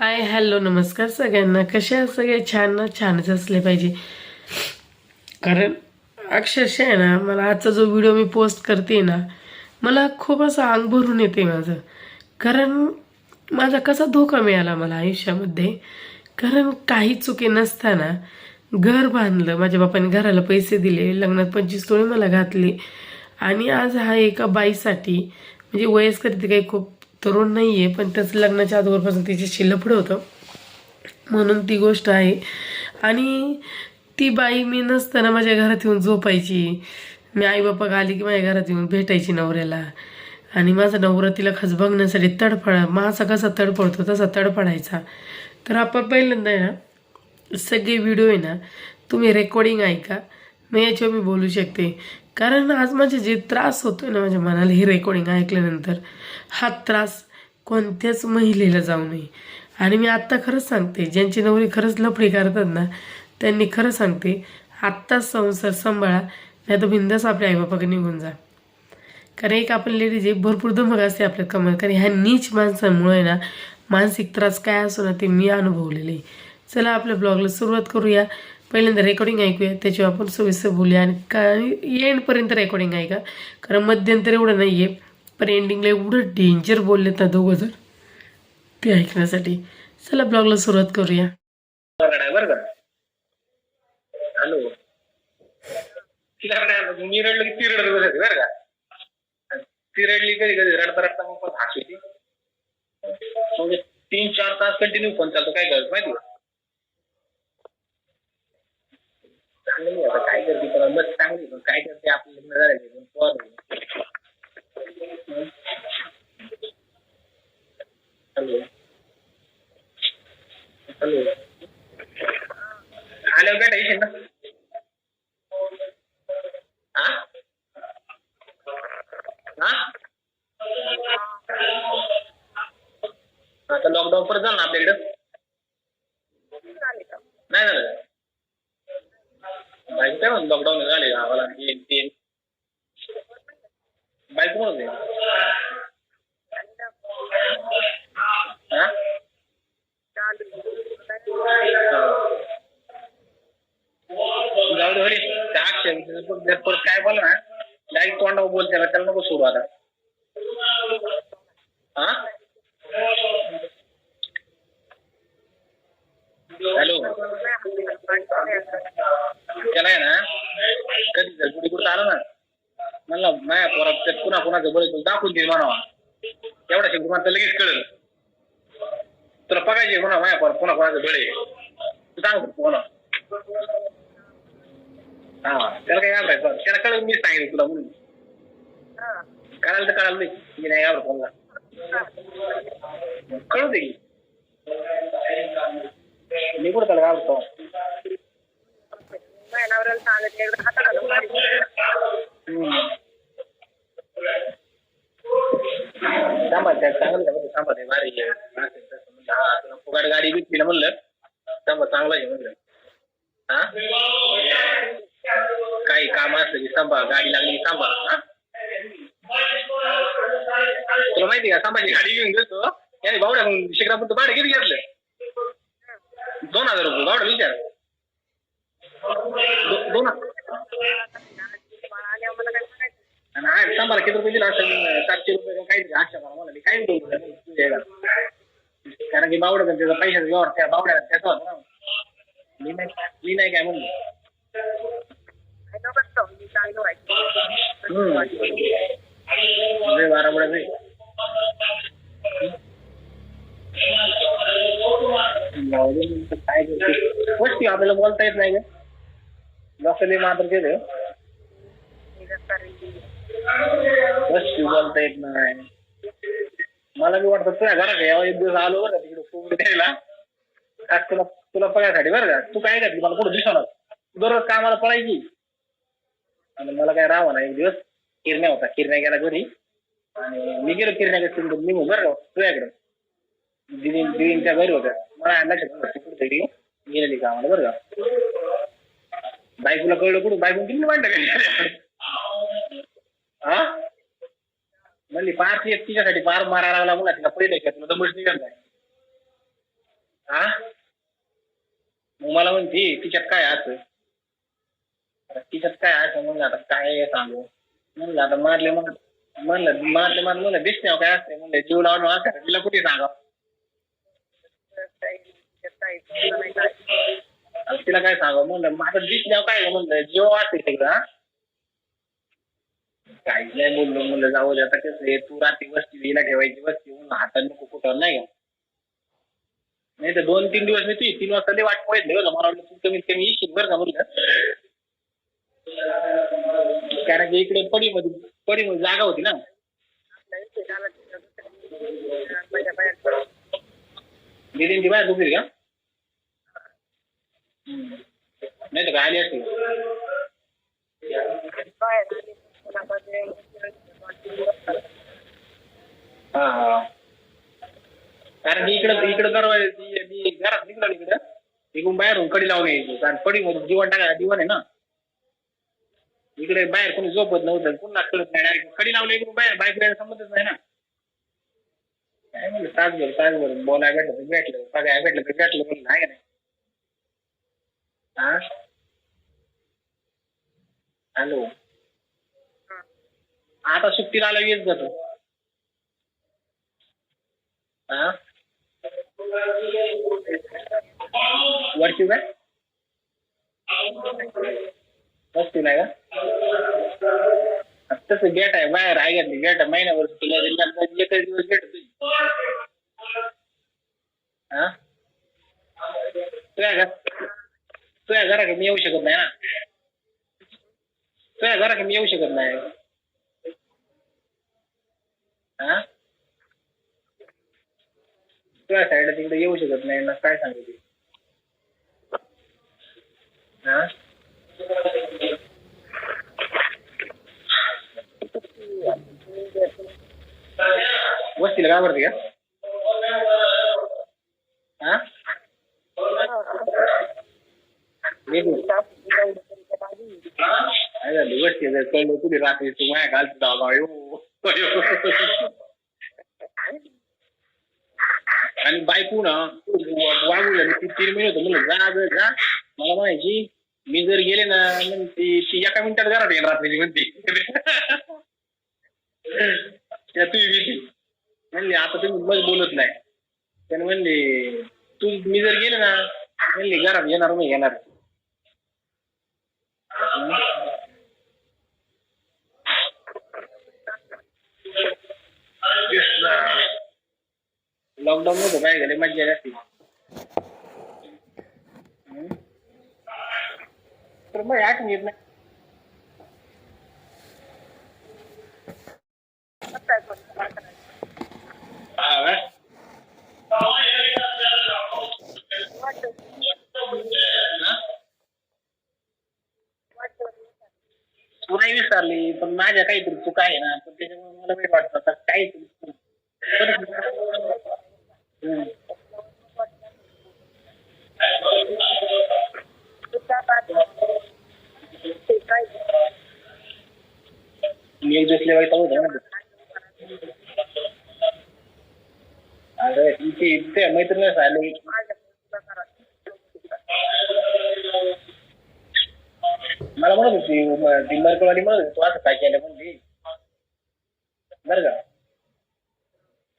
Hi hello नमस्कार सगळ्यांना. कसे आहात सगळे? छान ना? छानच असले पाहिजे. कारण अक्षरशः आहे ना, मला आजचा जो व्हिडिओ मी पोस्ट करते ना, मला खूप असं अंग भरून येते माझं. कारण माझा कसा धोका मिळाला मला आयुष्यामध्ये. कारण काही चुकी नसताना घर बांधलं, माझ्या बापाने घराला पैसे दिले, लग्नात 25 तोळे मला घातले आणि आज हा एका बाईसाठी, म्हणजे वयस्कर ती काही खूप तरुण नाही आहे, पण त्याचं लग्नाच्या अगोदरपासून तिच्याशी लफडं होतं म्हणून ती गोष्ट आहे. आणि ती बाई मी नसताना माझ्या घरात येऊन झोपायची. मी आई बापा आली की माझ्या घरात येऊन भेटायची नवऱ्याला. आणि माझा नवरा तिला खास बघण्यासाठी माझा कसा तडफडतो तसा तडफडायचा. तर आपण पहिल्यांदा आहे ना, सगळे व्हिडिओ आहे ना, तुम्ही रेकॉर्डिंग ऐका. मग याच्यावर मी बोलू शकते. कारण आज माझे जे त्रास होतोय ना माझ्या मनाला, हे रेकॉर्डिंग ऐकल्यानंतर हा त्रास कोणत्याच महिलेला जाऊ नये. आणि मी आत्ता खरंच सांगते, ज्यांची नवरी खरंच लफडी करतात ना, त्यांनी खरं सांगते, आत्ताच संसार सांभाळा, नाही तर बिंदास आपल्या आईबापाकडे निघून जा. कारण एक आपण लेडीज आहे, भरपूर धमक असते आपल्या कमाल. कारण ह्या नीच माणसांमुळे ना मानसिक त्रास काय असो ना, ते मी अनुभवलेले आहे. चला आपल्या ब्लॉगला सुरुवात करूया. पहिल्यांदा रेकॉर्डिंग ऐकूया, त्याच्यावर आपण सविस्तर बोलूया. आणि एंडपर्यंत रेकॉर्डिंग ऐका, कारण मध्यंतर एवढं नाही आहे, पण एंडिंगला एवढं डेंजर बोललेत ना दोघं जर, ते ऐकण्यासाठी. चला ब्लॉगला सुरुवात करूया. बरं का? हॅलो, तिला रडायला मी रडलो की ती रडत बसायची बरं का. ती रडली कधी कधी रडता रडता मग पण हसू येते. म्हणजे 3-4 तास कंटिन्यू फोन चालतो. काय करायचं माहिती का? चांगली आता काय करते पण मग चांगली, पण काय करते आपलं लग्न झालं पण पोर. हॅलो हॅलो, आल्यावर काय टेन्शन ना? हा हा, आता लॉकडाऊन परत झालं ना आपल्याकडं? नाही झालं. बाईक काय म्हणतो लॉकडाऊन झाले गावाला तीन बाईक म्हणते. हा? जाऊ दे बरे. त्या अक्षर परत काय बोल ना, डायरेक्ट तोंडावर बोलते ना, त्याला नको सोडू आता. हा, हॅलो, त्याला आहे ना कधी जर कुठे कुठं आलं ना, म्हणलं माया पोरात पुन्हा कोणाचं बरं दाखवून देईल म्हणावा. एवढा शब्द मला लगेच कळलं. तुला बघायचे म्हणा माया पोरात पुन्हा कोणाचं बळे तू सांग कोणा. हा, त्याला काय घाबरायचं, त्याला कळलं मी सांगितलं तुला म्हणून. कळालं तर कळालं नाही, मी नाही घाबरत कोणाला. कळू दे की मी कुठं त्याला घाबरतो. चांगलं भारी फुगाड गाडी विकली म्हणलं चांगलं आहे म्हणलं. हा, काही काम असलं की सांभाळ, गाडी लागली की सांभाळ. हा, तुला माहिती का सांभाळची गाडी घेऊन गेलो याने बावड्या शिखरापूर भाडं किती घेतलं? 2000 रुपये. बावडा विचार. 2 नाही सांभाळा किती रुपये दिला असेल? 700 रुपये काहीतरी. 800 मला मी काही बोलतो कारण की बावडा त्याचा पैशाचा व्यवहार त्या बावड्याला त्याचा होता ना. मी नाही काय म्हणलो. बाराबडा काय गोष्टी आपल्याला बोलता येत नाही का? लोकांनी मात्र केलं गोष्टी बोलता येत नाही. मला बी वाटतं तुझ्या घरात यावं एक दिवस आलो बरं का तिकडे कोविड द्यायला. आज तुला तुला पगायसाठी बरं का. तू काय घातली मला कुठं दिसणार? दररोज कामाला पळायची आणि मला काय राहावं ना. एक दिवस किरण्या होता, किरण्या गेला घरी आणि मी गेलो किरण्याकडे तिकडून निघून बरं का तुझ्याकडं. दिदींच्या घरी होत्या. मला लक्षात कुठेतरी गेलेली कामाला बरं का. बायकोला कळलं कुठं, बायको किती वाटतं काय? हा, म्हणली पार तिच्यासाठी पार मारायला लागला. मला तिला पहिले तुला दमच निघत नाही. हा मग मला म्हणते तिच्यात काय असं, तिच्यात काय असं म्हणलं आता काय सांगू. म्हणलं आता मारले मग म्हणलं दिसते काय असते म्हणलं जीव लावून असं तिला कुठे सांगा. तिला काय सांगा म्हणलं माझं दिसण्यावर काय म्हणलं जीव वाटते तिकडं. काहीच नाही बोललो म्हणलं जाऊ दे आता कसं आहे तू रात्री वस्ती हिला ठेवायची वस्ती म्हणून हातात नको कुठं नाही का. नाही तर 2-3 दिवस मी तुझी 3 वाजता वाट पाहिजे मला वाटलं तू कमीत कमी येशील बरं का मुलगा. कारण की इकडे पडीमध्ये जागा होती ना. दिदींची बाहेर झोपली का. नाही तर काय आली असती. हा हा कारण की इकडं घरात निघाली इकडं इकडून बाहेरून कडी लावून यायची कारण पडीमध्ये जीवन टाकायला जीवन आहे ना. इकडे बाहेर कोणी झोपत नव्हतं पुन्हा कळत नाही कडी लावलं इकडून बाहेर बाईक जायला संबंधच नाही ना. काय म्हणलं तासभर बोलायला भेटलं बघायला भेटलं म्हणून आहे का नाही. हा हॅलो आता सुट्टीला आला येत जातो. हा वरची काय वस्तीला आहे का तसं गेट आहे बाहेर आहे का गेट महिन्यावर तुला एकच दिवस गेट तुझी. हा तुझ्या घरा मी येऊ शकत नाही ना. तुझ्या घरा मी येऊ शकत नाही. हा तुझ्या साईड तिकडे येऊ शकत नाही ना काय सांगितलं. हा वस्तीला काय भरते का. हा वस्ती जर कळलं तुझी रात्री तू माया घालतो आणि बायको ना वागू 3 महिने होतं म्हणलं जा मला म्हणायची मी जर गेले ना ती एका मिनिटात घरात येईल रात्रीची म्हणते. त्या तू भीती म्हणली आता तुम्ही मग बोलत नाही त्याने म्हणले तू मी जर गेले ना म्हणली घरात येणार मी येणार. लॉकडाऊन मध्ये काय झाले मज्जा जास्ती तर मग आठवण येत नाही. तू नाही विसरली पण माझ्या काहीतरी चुका आहे ना पण त्याच्यामुळे मला वेळ वाटतं काहीतरी. मी एक दिवस लेवायचा होता ना अरे इथे मैत्रिणीच आले मला म्हणत होती ती मरकळवाडी म्हणत होती तू असं काय केलं म्हणली बरं का.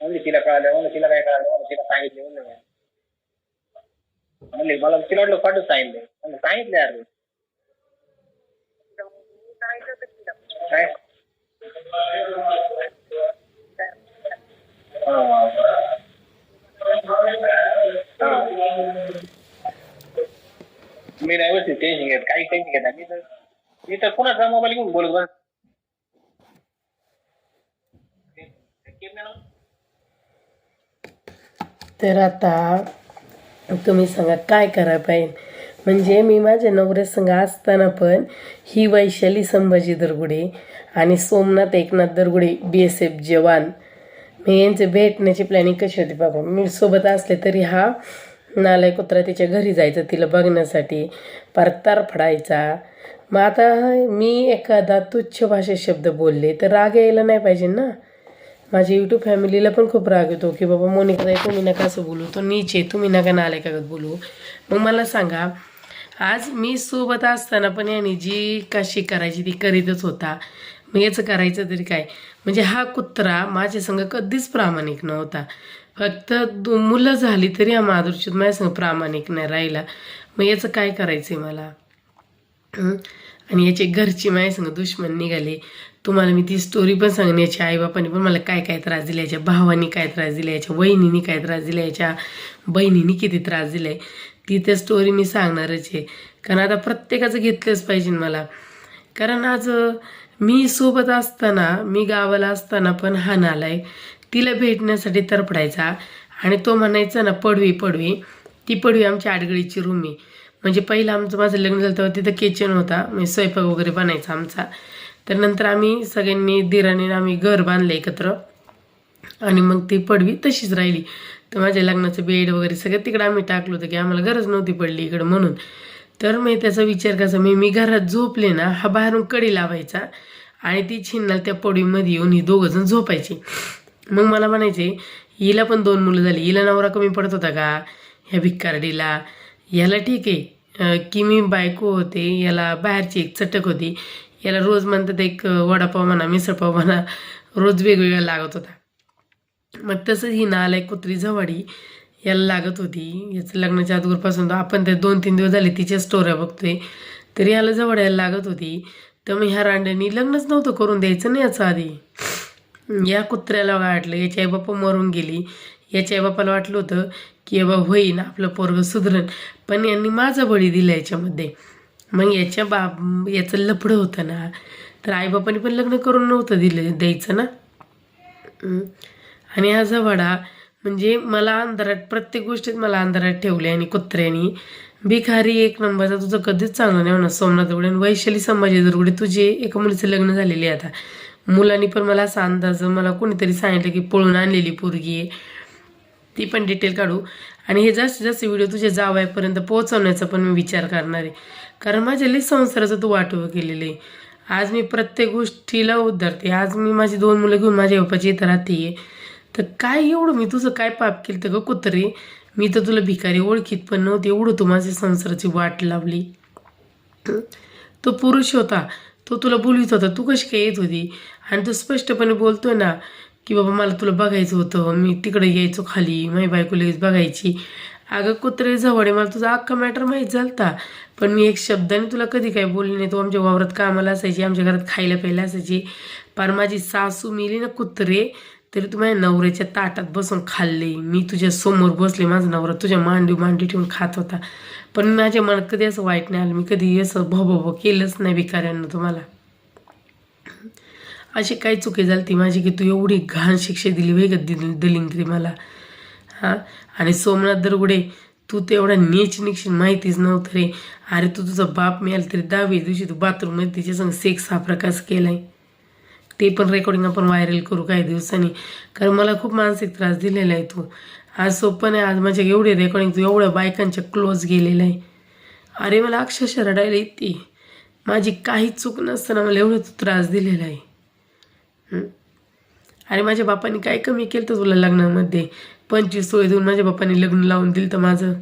म्हणजे तिला कळालं म्हणलं तिला काय कळालं म्हणलं तिला सांगितले म्हणलं म्हणले मला तिला वाटलं फाटच सांगितलं म्हणलं सांगितलं यार काय. मी नाही बसते टेन्शन घेत काही टेन्शन घेत मी तर कुणाचा मोबाईल घेऊन बोलत बस. तर आता तुम्ही सांगा काय करायला पाहिजे. म्हणजे मी माझ्या नवऱ्यासंग असताना पण ही वैशाली संभाजी दरगुडे आणि सोमनाथ एकनाथ दरगुडे BSF जवान मी यांचे भेटण्याची प्लॅनिंग कशी होती बाबा. मी सोबत असले तरी हा नालाय कुत्रा तिच्या घरी जायचं तिला बघण्यासाठी परत फडायचा. मग आता मी एखादा तुच्छ भाषेत शब्द बोलले तर राग यायला नाही पाहिजे ना. माझ्या यूट्यूब फॅमिलीला पण खूप राग येतो की बाबा मोनिकाताई तुम्ही नका असं बोलू, तो नीच आहे, तुम्ही नका नालायकागत बोलू. मग मला सांगा, आज मी सोबत असताना पण याने जी काशी करायची ती करीतच होता. मग याचं करायचं तरी काय? म्हणजे हा कुत्रा माझ्या संग कधीच प्रामाणिक नव्हता. फक्त मुलं झाली तरी हा माधुरचित माझ्या संग प्रामाणिक नाही राहिला. मग याचं काय करायचं आहे मला? आणि याचे घरची माझ्या संग दुश्मन निघाले. तुम्हाला मी ती स्टोरी पण सांगेन. याच्या आईबापांनी पण मला काय काय त्रास दिला, याच्या भावानी काय त्रास दिला, याच्या वहिनीनी काय त्रास दिला, याच्या बहिणीनी किती त्रास दिला आहे, ती त्या स्टोरी मी सांगणारच आहे. कारण आता प्रत्येकाचं घेतलंच पाहिजे मला. कारण आज मी सोबत असताना, मी गावाला असताना पण हा नालाय तिला भेटण्यासाठी तरपडायचा. आणि तो म्हणायचा ना, पडवी पडवी. ती पडवी आमची आडगळीची रूम आहे. म्हणजे पहिलं माझं लग्न झालं तेव्हा तिथं किचन होता, म्हणजे स्वयंपाक वगैरे बनायचा आमचा. तर नंतर आम्ही सगळ्यांनी दिराने आम्ही घर बांधलं एकत्र, आणि मग ती पडवी तशीच राहिली. तर माझ्या लग्नाचं बेड वगैरे सगळं तिकडं आम्ही टाकलं होतं की आम्हाला गरज नव्हती पडली इकडं म्हणून. तर मी त्याचा विचार कसा, मी घरात झोपले ना, हा बाहेरून कडी लावायचा आणि ती छिन्नाल त्या पडवीमध्ये येऊन ही दोघंजण झोपायची. मग मला म्हणायचे, हिला पण 2 मुलं झाली, हिला नवरा कमी पडत होता का ह्या भिक्कारडीला? याला ठीक आहे की मी बायको होते, याला बाहेरची एक चटक होती, याला रोज म्हणतात एक वडापाव म्हणा, मिसळपाव म्हणा, रोज वेगवेगळा लागत होता. मग तसंच ही नालायक कुत्री जवाडी याला लागत होती. याचं लग्नाच्या अगोदरपासून आपण त्या 2-3 दिवस झाले तिच्या स्टोऱ्या बघतोय, तरी याला जवळ लागत होती. तर मग ह्या रांड्यांनी लग्नच नव्हतं करून द्यायचं नाही याचं आधी. या कुत्र्याला वाटलं याची आईबापा मरून गेली, याच्या आईबापाला वाटलं होतं की बाबा होईन आपलं पोरगं सुधरण, पण यांनी माझा बळी दिला याच्यामध्ये. मग याचं लफडं होतं ना, तर आईबापाने पण लग्न करून नव्हतं द्यायचं ना. आणि हा जवाडा म्हणजे मला अंधारात, प्रत्येक गोष्टीत मला अंधारात ठेवले. आणि कुत्र्यानी भिकारी एक नंबरचा, तुझं कधीच चांगलं नाही होणार. सोमनाथ दरगुडे, वैशाली संभाजी दरगुडे, तुझे एका मुलीचं लग्न झालेले आहे आता. मुलांनी पण मला असा अंदाज, मला कोणीतरी सांगितलं की पळून आणलेली पोरगी आहे, ती पण डिटेल काढू. आणि हे जास्तीत जास्त व्हिडिओ तुझ्या जावयापर्यंत पोहोचवण्याचा पण मी विचार करणार आहे. कारण माझ्या लई संसाराचं तू वाटोवं केलेलं आहे. आज मी प्रत्येक गोष्टीला उद्धारते. आज मी माझी 2 मुलं घेऊन माझ्या बापाची इथं राहते. तर काय एवढं मी तुझं काय पाप केलं तर ग कुत्रे? मी तर तुला भिकारी ओळखीत पण नव्हते, एवढं तू माझ्या संसाराची वाट लावली. तो पुरुष होता, तो तुला बोलवित होता, तू कशी काय येत होती? आणि तू स्पष्टपणे बोलतोय ना की बाबा मला तुला बघायचं होतं, मी तिकडे यायचो खाली, माझी बायको लगेच बघायची. अगं कुत्रे जवळ, मला तुझा अख्खा मॅटर माहीत झालता, पण मी एक शब्दाने तुला कधी काय बोलली नाही. तू आमच्या वावरात कामाला असायची, आमच्या घरात खायला प्यायला असायची. पार माझी सासू मेली ना कुत्रे, तरी तू माझ्या नवऱ्याच्या ताटात बसून खाल्ले. मी तुझ्या समोर बसले, माझा नवरा तुझ्या मांडी ठेवून खात होता. पण माझ्या मनात कधी असं वाईट नाही आलं, मी कधी असं भो केलंच नाही भिकाऱ्यांना तुम्हाला. अशी काही चुकी झाली ती माझी की तू एवढी घाण शिक्षा दिली दलिंद्री मला. हां, आणि सोमनाथ दरगुडे, तू तेवढा नीच निक्षण माहितीच नव्हतं रे. अरे तू तुझा बाप मिळाला तरी 10वी दिवशी तू बाथरूममध्ये तिच्यासंग सेक्स हा प्रकार केला आहे. ते पण रेकॉर्डिंग आपण व्हायरल करू काही दिवसांनी. कारण मला खूप मानसिक त्रास दिलेला आहे तू. आज सोपं नाही, आज माझ्या एवढे रेकॉर्डिंग तू एवढ्या बायकांच्या क्लोज गेलेलं आहे. अरे मला अक्षरशः रडायला येते. माझी काहीच चूक नसताना मला एवढं तू त्रास दिलेला आहे. अरे माझ्या बापाने काय कमी केलं तर तुला लग्नामध्ये? 25 तोळे देऊन माझ्या बापाने लग्न लावून दिलं तर माझं.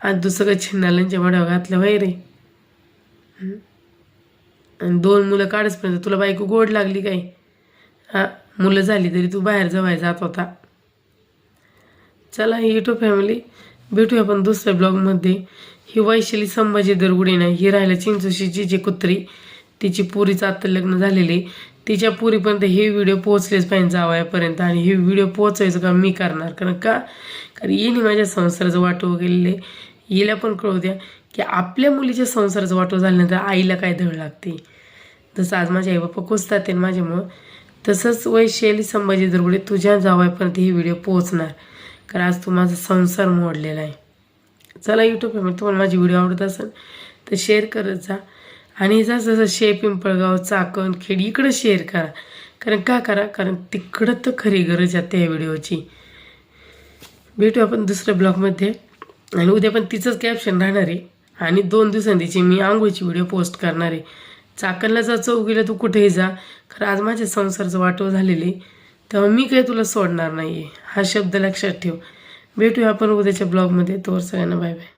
आज तू सगळं छिन्नालांच्या वड्यावर घातलं वय रे. आणि 2 मुलं काढसपर्यंत तुला बायको गोड लागली काय? मुलं झाली तरी तू बाहेर जवाय जात होता. चला यूट्यूब फॅमिली, भेटूया आपण दुसऱ्या ब्लॉगमध्ये. ही वैशाली संभाजी दरगुडे नाही, ही राहिला चिंचोशीची जी कुत्री, तिची पुरीचं आत्ता लग्न झालेले, तिच्या पुरीपर्यंत हे व्हिडिओ पोहोचलेच पाहिजे जावयापर्यंत. आणि हे व्हिडिओ पोहोचायचं का मी करणार. कारण येणे माझ्या संसाराचं वाटोवं गेलेले. हिला पण कळू द्या की आपल्या मुलीच्या संसाराचं वाटो झाल्यानंतर आईला काय धड लागते. जसं आज माझे आईबापा कोसतात आहे माझ्यामुळं, तसंच वैशाली संभाजी दरगुडे तुझ्या जावयापर्यंत ही व्हिडिओ पोहोचणार. कारण आज तू माझा संसार मोडलेला आहे. चला यूट्यूब फॅमिली, तुम्हाला माझी व्हिडिओ आवडत असेल तर शेअर करत जा. आणि जसं पिंपळगाव, चाकण, खेड इकडं शेअर करा. कारण तिकडं तर खरी गरज आहे त्या व्हिडिओची. भेटू आपण दुसऱ्या ब्लॉगमध्ये. आणि उद्या पण तिचंच कॅप्शन राहणार आहे. आणि 2 दिवसांनी तिची मी आंघोळीची व्हिडिओ पोस्ट करणार आहे. चाकणला जा चौकीला तू कुठेही जा, खरं आज माझ्या संसाराचं वाटव झालेली, तेव्हा मी काही तुला सोडणार नाही आहे, हा शब्द लक्षात ठेव. भेटूया आपण उद्याच्या ब्लॉगमध्ये. तोवर सगळ्यांना बाय बाय.